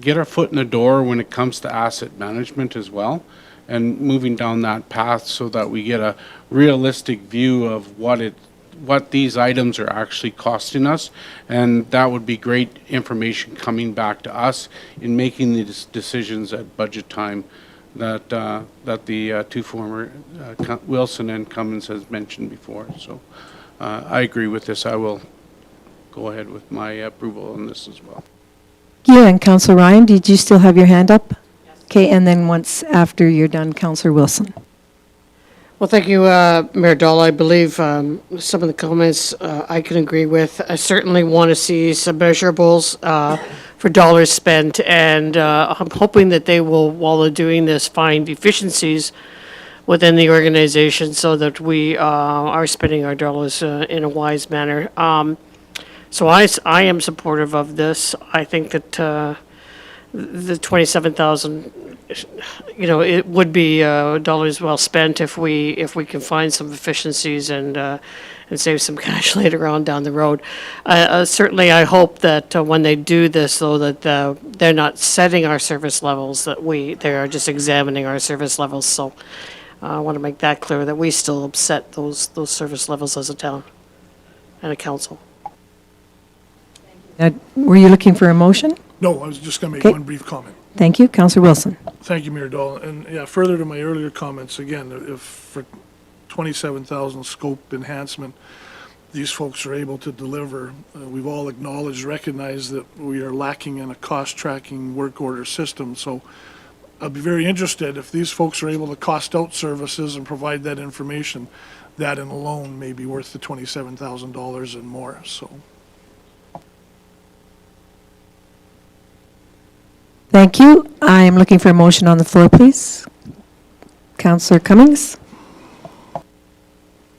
[SPEAKER 9] get our foot in the door when it comes to asset management as well, and moving down that path so that we get a realistic view of what these items are actually costing us, and that would be great information coming back to us in making these decisions at budget time that the two former Wilson and Cummins has mentioned before. So I agree with this. I will go ahead with my approval on this as well.
[SPEAKER 1] You and Councillor Ryan, did you still have your hand up? Yes. Okay, and then once after you're done, Councillor Wilson.
[SPEAKER 3] Well, thank you, Mayor Dahl. I believe some of the comments I can agree with. I certainly want to see some measurables for dollars spent, and I'm hoping that they will, while they're doing this, find efficiencies within the organization so that we are spending our dollars in a wise manner. So I am supportive of this. I think that the 27,000, it would be dollars well spent if we can find some efficiencies and save some cash later on down the road. Certainly, I hope that when they do this, though, that they're not setting our service levels, that they are just examining our service levels. So I want to make that clear, that we still set those service levels as a town and a council.
[SPEAKER 1] Were you looking for a motion?
[SPEAKER 5] No, I was just going to make
[SPEAKER 1] Okay.
[SPEAKER 5] one brief comment.
[SPEAKER 1] Thank you, Councillor Wilson.
[SPEAKER 5] Thank you, Mayor Dahl. And yeah, further to my earlier comments, again, if for 27,000 scope enhancement, these folks are able to deliver, we've all acknowledged, recognized that we are lacking in a cost tracking work order system. So I'd be very interested if these folks are able to cost out services and provide that information, that in alone may be worth the $27,000 and more, so.
[SPEAKER 1] Thank you. I am looking for a motion on the floor, please. Councillor Cummings?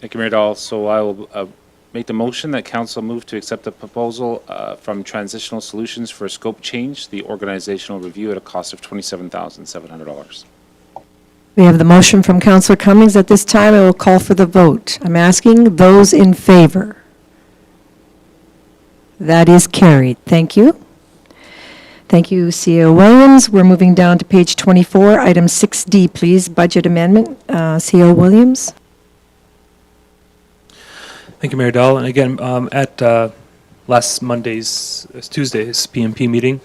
[SPEAKER 4] Thank you, Mayor Dahl. So I will make the motion that council move to accept the proposal from Transitional Solutions for a scope change, the organizational review at a cost of $27,700.
[SPEAKER 1] We have the motion from Councillor Cummings. At this time, I will call for the vote. I'm asking those in favor. That is carried. Thank you. Thank you, CEO Williams. We're moving down to page 24, item 6D, please, budget amendment. CEO Williams?
[SPEAKER 2] Thank you, Mayor Dahl. And again, at Tuesday's PMP meeting,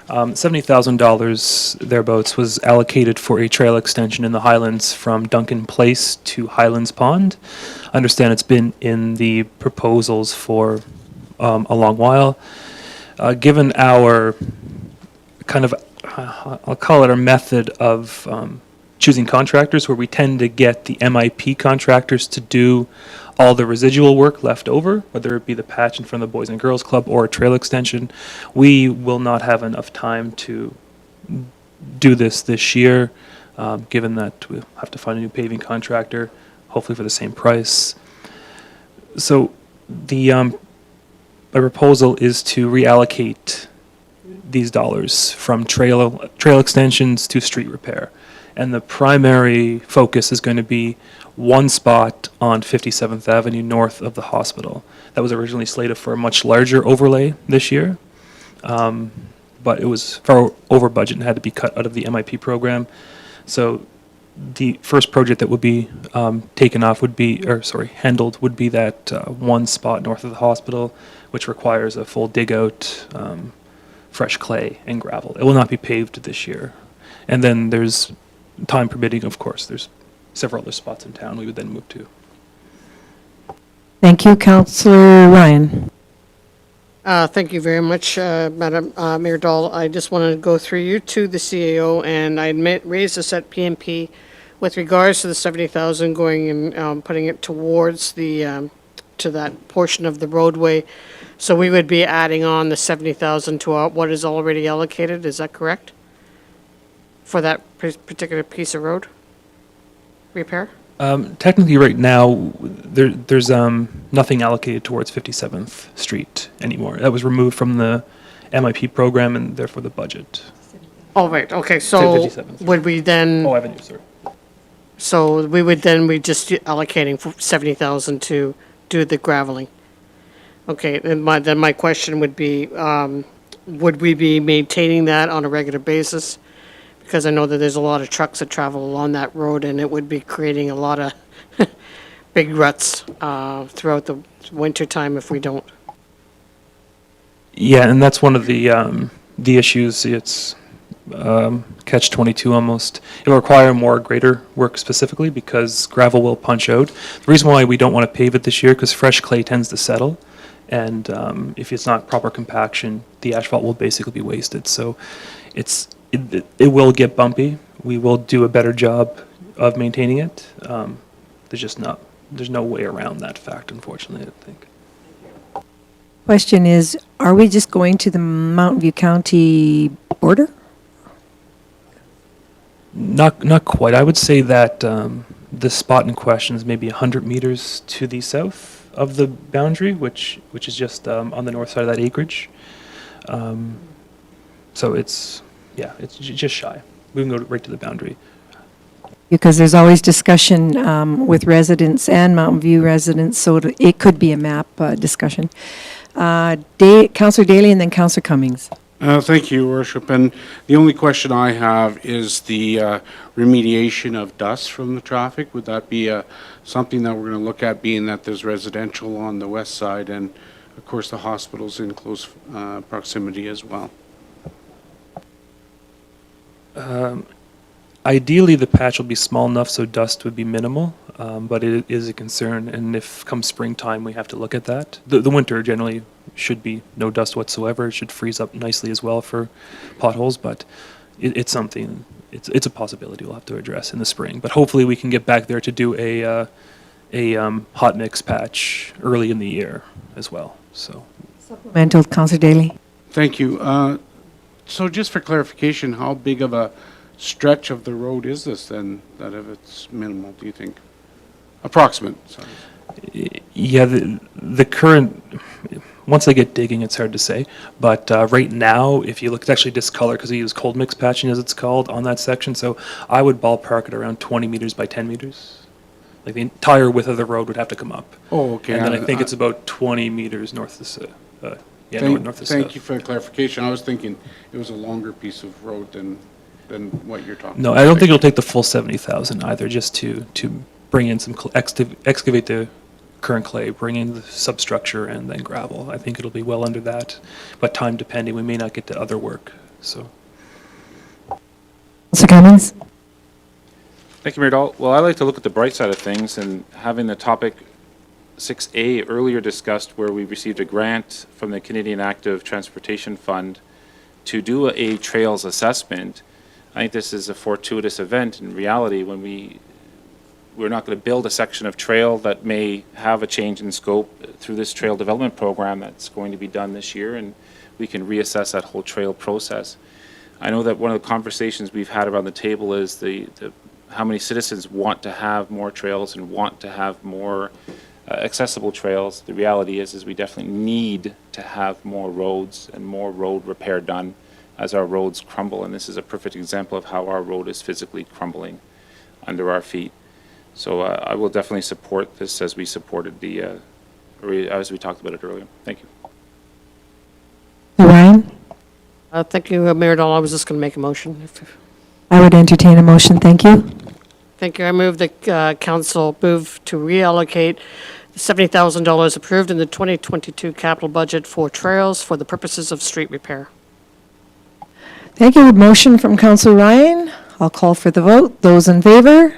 [SPEAKER 2] $70,000 thereabouts was allocated for a trail extension in the Highlands from Duncan Place to Highlands Pond. I understand it's been in the proposals for a long while. Given our kind of, I'll call it our method of choosing contractors, where we tend to get the MIP contractors to do all the residual work left over, whether it be the patch in front of the Boys and Girls Club or a trail extension, we will not have enough time to do this year, given that we'll have to find a new paving contractor, hopefully for the same price. So the proposal is to reallocate these dollars from trail extensions to street repair. And the primary focus is going to be one spot on 57th Avenue north of the hospital. That was originally slated for a much larger overlay this year, but it was far over budget and had to be cut out of the MIP program. So the first project that would be handled would be that one spot north of the hospital, which requires a full dig out, fresh clay and gravel. It will not be paved this year. And then there's, time permitting, of course, there's several other spots in town we would then move to.
[SPEAKER 1] Thank you, Councillor Ryan.
[SPEAKER 3] Thank you very much, Madam Mayor Dahl. I just wanted to go through you to the CAO, and I raised this at PMP with regards to the 70,000 going and putting it towards the to that portion of the roadway. So we would be adding on the 70,000 to what is already allocated. Is that correct? For that particular piece of road repair?
[SPEAKER 2] Technically, right now, there's nothing allocated towards 57th Street anymore. That was removed from the MIP program and therefore the budget.
[SPEAKER 3] Oh, right, okay, so
[SPEAKER 2] 57th.
[SPEAKER 3] would we then,
[SPEAKER 2] Oh, Avenue, sorry.
[SPEAKER 3] so we would then, we just allocating 70,000 to do the graveling? Okay, then my question would be, would we be maintaining that on a regular basis? Because I know that there's a lot of trucks that travel along that road, and it would be creating a lot of big ruts throughout the winter time if we don't.
[SPEAKER 2] Yeah, and that's one of the issues. It's catch-22 almost. It will require more greater work specifically because gravel will punch out. The reason why we don't want to pave it this year, because fresh clay tends to settle, and if it's not proper compaction, the asphalt will basically be wasted. So it will get bumpy. We will do a better job of maintaining it. There's no way around that fact, unfortunately, I think.
[SPEAKER 1] Question is, are we just going to the Mountain View County border?
[SPEAKER 2] Not quite. I would say that the spot in question is maybe 100 meters to the south of the boundary, which is just on the north side of that acreage. So it's just shy. We can go right to the boundary.
[SPEAKER 1] Because there's always discussion with residents and Mountain View residents, so it could be a map discussion. Councillor Daly and then Councillor Cummings.
[SPEAKER 9] Thank you, Your Worship. And the only question I have is the remediation of dust from the traffic. Would that be something that we're going to look at, being that there's residential on the west side and, of course, the hospital's in close proximity as well?
[SPEAKER 2] Ideally, the patch will be small enough so dust would be minimal, but it is a concern. And if come springtime, we have to look at that. The winter generally should be no dust whatsoever. It should freeze up nicely as well for potholes, but it's something. It's a possibility we'll have to address in the spring. But hopefully, we can get back there to do a hot mix patch early in the year as well. So.
[SPEAKER 1] Supplemental, Councillor Daly.
[SPEAKER 9] Thank you. So just for clarification, how big of a stretch of the road is this then, that if it's minimal, do you think? Approximate, sorry.
[SPEAKER 2] Yeah, the current, once they get digging, it's hard to say. But right now, if you look, it's actually discolored because we use cold mix patching, as it's called, on that section. So I would ballpark it around 20 meters by 10 meters. Like the entire width of the road would have to come up.
[SPEAKER 9] Oh, okay.
[SPEAKER 2] And then I think it's about 20 meters north to north to south.
[SPEAKER 9] Thank you for the clarification. I was thinking it was a longer piece of road than what you're talking
[SPEAKER 2] No,
[SPEAKER 9] about.
[SPEAKER 2] I don't think it'll take the full 70,000 either, just to bring in some, excavate the current clay, bring in the substructure and then gravel. I think it'll be well under that, but time depending, we may not get to other work, so.
[SPEAKER 1] Councillor Cummings?
[SPEAKER 4] Thank you, Mayor Dahl. Well, I like to look at the bright side of things, and having the topic 6A earlier discussed, where we received a grant from the Canadian Active Transportation Fund to do a trails assessment. I think this is a fortuitous event in reality when we're not going to build a section of trail that may have a change in scope through this trail development program that's going to be done this year, and we can reassess that whole trail process. I know that one of the conversations we've had around the table is the how many citizens want to have more trails and want to have more accessible trails. The reality is we definitely need to have more roads and more road repair done as our roads crumble, and this is a perfect example of how our road is physically crumbling under our feet. So I will definitely support this as we supported as we talked about it earlier. Thank you.
[SPEAKER 1] Ryan?
[SPEAKER 3] Thank you, Mayor Dahl. I was just going to make a motion.
[SPEAKER 1] I would entertain a motion, thank you.
[SPEAKER 3] Thank you. I move that council move to reallocate the $70,000 approved in the 2022 capital budget for trails for the purposes of street repair.
[SPEAKER 1] Thank you. Motion from Councillor Ryan. I'll call for the vote. Those in favor?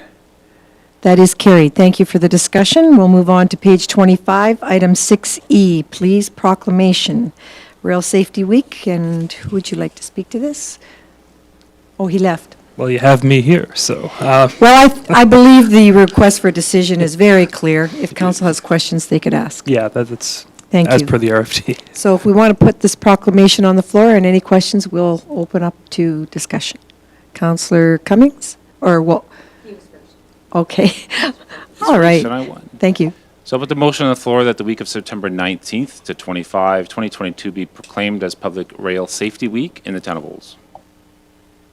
[SPEAKER 1] That is carried. Thank you for the discussion. We'll move on to page 25, item 6E, please, proclamation. Rail Safety Week, and who would you like to speak to this? Oh, he left.
[SPEAKER 2] Well, you have me here, so.
[SPEAKER 1] Well, I believe the request for decision is very clear. If council has questions, they could ask.
[SPEAKER 2] Yeah, that's
[SPEAKER 1] Thank
[SPEAKER 2] as
[SPEAKER 1] you.
[SPEAKER 2] per the RFT.
[SPEAKER 1] So if we want to put this proclamation on the floor and any questions, we'll open up to discussion. Councillor Cummings, or what? Okay. All right.
[SPEAKER 4] And I won.
[SPEAKER 1] Thank you.
[SPEAKER 4] So I'll put the motion on the floor that the week of September 19th to 2022 be proclaimed as Public Rail Safety Week in the town of Olds.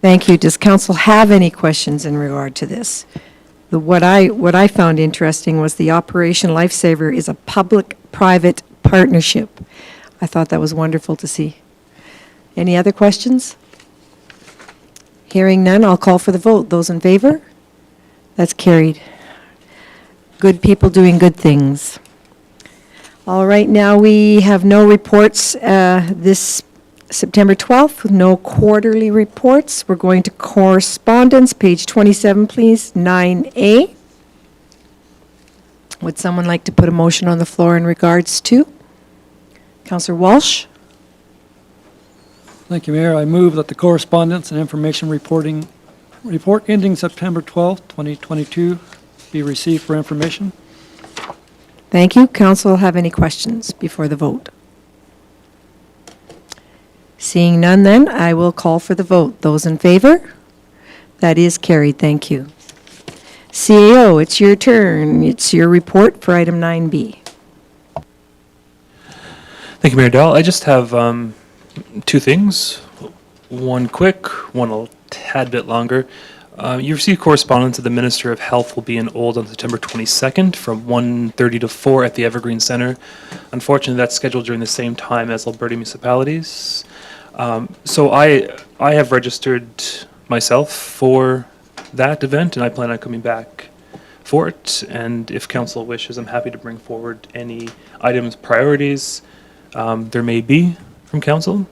[SPEAKER 1] Thank you. Does council have any questions in regard to this? What I found interesting was the Operation Lifesaver is a public-private partnership. I thought that was wonderful to see. Any other questions? Hearing none, I'll call for the vote. Those in favor? That's carried. Good people doing good things. All right, now we have no reports this September 12th, no quarterly reports. We're going to correspondence, page 27, please, 9A. Would someone like to put a motion on the floor in regards to? Councillor Walsh?
[SPEAKER 7] Thank you, Mayor. I move that the correspondence and information report ending September 12th, 2022 be received for information.
[SPEAKER 1] Thank you. Council have any questions before the vote? Seeing none then, I will call for the vote. Those in favor? That is carried. Thank you. CAO, it's your turn. It's your report for item 9B.
[SPEAKER 2] Thank you, Mayor Dahl. I just have two things. One quick, one a tad bit longer. You received correspondence that the Minister of Health will be in Old on September 22nd from 1:30 to 4 at the Evergreen Centre. Unfortunately, that's scheduled during the same time as Alberta municipalities. So I have registered myself for that event, and I plan on coming back for it. And if council wishes, I'm happy to bring forward any items, priorities there may be from council.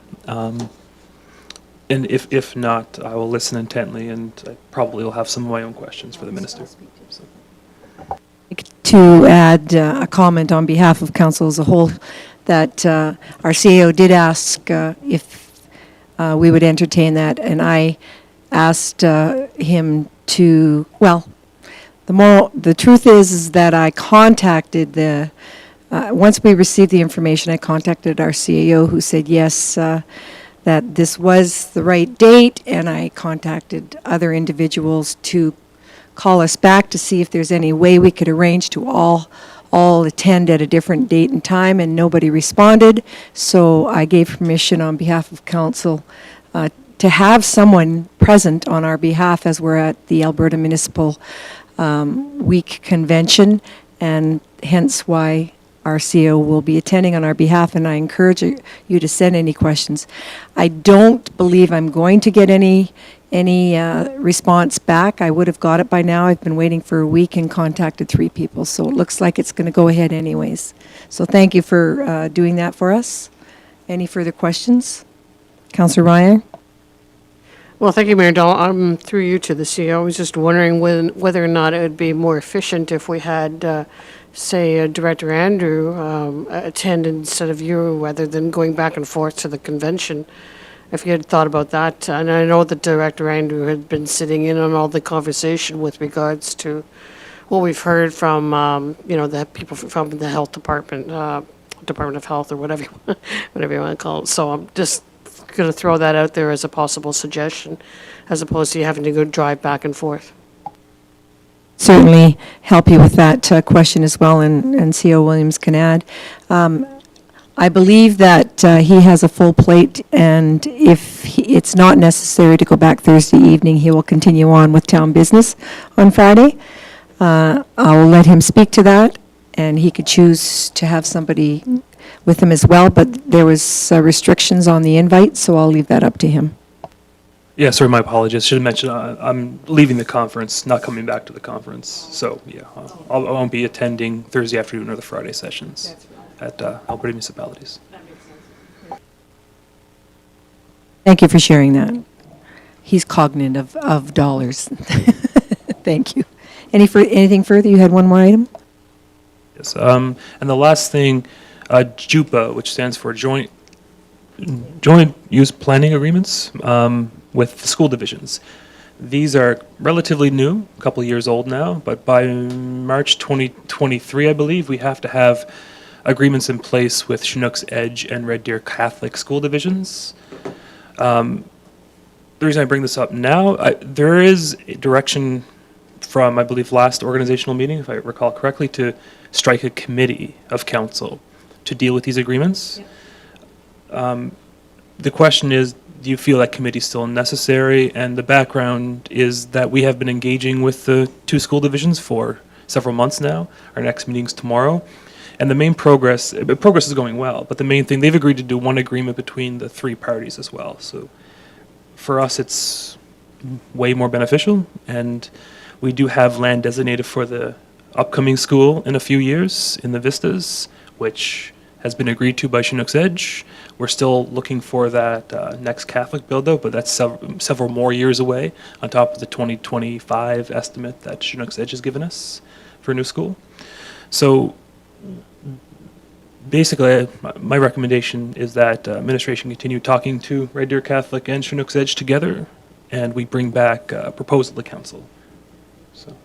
[SPEAKER 2] And if not, I will listen intently, and I probably will have some of my own questions for the minister. So.
[SPEAKER 1] To add a comment on behalf of council as a whole, that our CAO did ask if we would entertain that, and I asked him to, well, the truth is that I contacted once we received the information, I contacted our CAO, who said yes, that this was the right date, and I contacted other individuals to call us back to see if there's any way we could arrange to all attend at a different date and time, and nobody responded. So I gave permission on behalf of council to have someone present on our behalf as we're at the Alberta Municipal Week convention, and hence why our CEO will be attending on our behalf, and I encourage you to send any questions. I don't believe I'm going to get any response back. I would have got it by now. I've been waiting for a week and contacted 3 people, so it looks like it's going to go ahead anyways. So thank you for doing that for us. Any further questions? Councillor Ryan?
[SPEAKER 3] Well, thank you, Mayor Dahl. Through you to the CEO, I was just wondering whether or not it would be more efficient if we had, say, Director Andrew attend instead of you, rather than going back and forth to the convention. If you had thought about that. And I know that Director Andrew had been sitting in on all the conversation with regards to what we've heard from, the people from the health department, Department of Health, or whatever you want to call it. So I'm just going to throw that out there as a possible suggestion, as opposed to you having to go drive back and forth.
[SPEAKER 1] Certainly help you with that question as well, and CEO Williams can add. I believe that he has a full plate, and if it's not necessary to go back Thursday evening, he will continue on with town business on Friday. I'll let him speak to that, and he could choose to have somebody with him as well, but there was restrictions on the invite, so I'll leave that up to him.
[SPEAKER 2] Yeah, sorry, my apologies. Should have mentioned I'm leaving the conference, not coming back to the conference. So yeah, I won't be attending Thursday afternoon or the Friday sessions at Alberta Municipalities.
[SPEAKER 1] Thank you for sharing that. He's cognizant of dollars. Thank you. Anything further? You had one more item?
[SPEAKER 2] Yes, and the last thing, JUPA, which stands for Joint Use Planning Agreements with the school divisions. These are relatively new, a couple of years old now, but by March 2023, I believe, we have to have agreements in place with Chinooks Edge and Red Deer Catholic school divisions. The reason I bring this up now, there is a direction from, I believe, last organizational meeting, if I recall correctly, to strike a committee of council to deal with these agreements. The question is, do you feel that committee is still necessary? And the background is that we have been engaging with the 2 school divisions for several months now. Our next meeting's tomorrow. And the main progress is going well, but the main thing, they've agreed to do one agreement between the 3 parties as well. So for us, it's way more beneficial, and we do have land designated for the upcoming school in a few years in the Vistas, which has been agreed to by Chinooks Edge. We're still looking for that next Catholic build-out, but that's several more years away, on top of the 2025 estimate that Chinooks Edge has given us for a new school. So basically, my recommendation is that administration continue talking to Red Deer Catholic and Chinooks Edge together, and we bring back a proposal to council. So.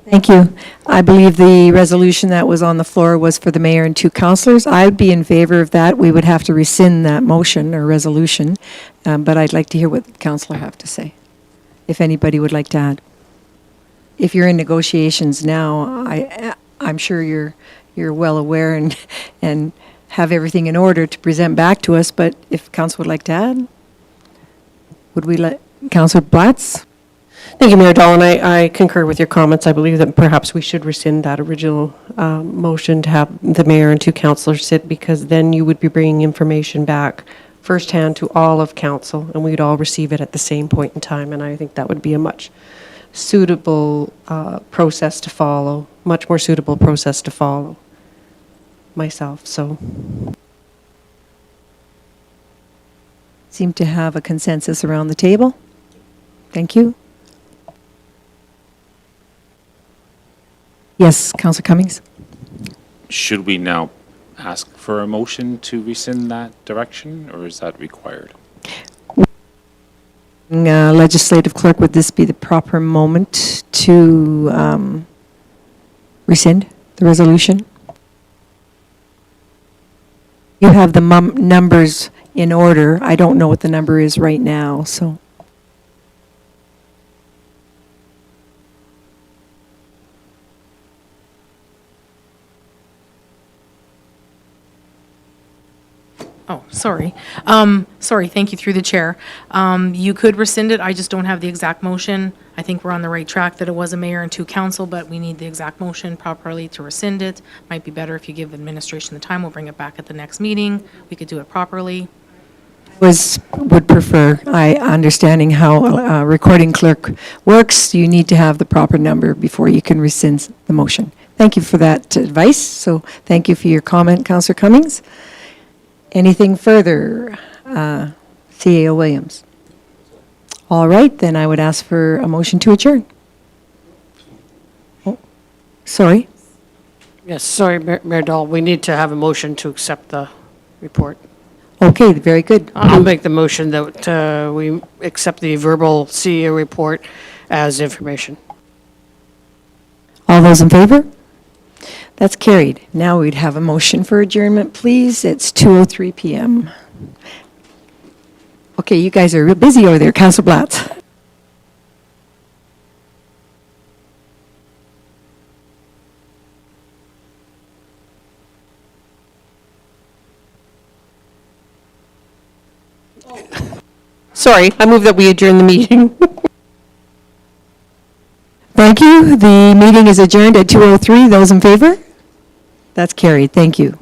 [SPEAKER 1] Thank you. I believe the resolution that was on the floor was for the mayor and 2 councillors. I'd be in favor of that. We would have to rescind that motion or resolution, but I'd like to hear what the councillor have to say, if anybody would like to add. If you're in negotiations now, I'm sure you're well aware and have everything in order to present back to us, but if council would like to add, would we let Councillor Blatz?
[SPEAKER 8] Thank you, Mayor Dahl, and I concur with your comments. I believe that perhaps we should rescind that original motion to have the mayor and 2 councillors sit, because then you would be bringing information back firsthand to all of council, and we'd all receive it at the same point in time, and I think that would be a much suitable process to follow, much more suitable process to follow myself, so.
[SPEAKER 1] Seem to have a consensus around the table. Thank you. Yes, Councillor Cummings.
[SPEAKER 4] Should we now ask for a motion to rescind that direction, or is that required?
[SPEAKER 1] Legislative clerk, would this be the proper moment to rescind the resolution? You have the numbers in order. I don't know what the number is right now, so.
[SPEAKER 10] Oh, sorry. Sorry, thank you through the chair. You could rescind it, I just don't have the exact motion. I think we're on the right track that it was a mayor and 2 council, but we need the exact motion properly to rescind it. Might be better if you give administration the time, we'll bring it back at the next meeting. We could do it properly.
[SPEAKER 1] Would prefer, understanding how recording clerk works, you need to have the proper number before you can rescind the motion. Thank you for that advice, so thank you for your comment, Councillor Cummings. Anything further? CAO Williams. All right, then I would ask for a motion to adjourn. Oh, sorry.
[SPEAKER 3] Yes, sorry, Mayor Dahl, we need to have a motion to accept the report.
[SPEAKER 1] Okay, very good.
[SPEAKER 3] I'll make the motion that we accept the verbal CEO report as information.
[SPEAKER 1] All those in favor? That's carried. Now we'd have a motion for adjournment, please. It's 2:03 PM. Okay, you guys are real busy over there, Councillor Blatz.
[SPEAKER 8] Sorry, I move that we adjourn the meeting.
[SPEAKER 1] Thank you. The meeting is adjourned at 2:03. Those in favor? That's carried. Thank you.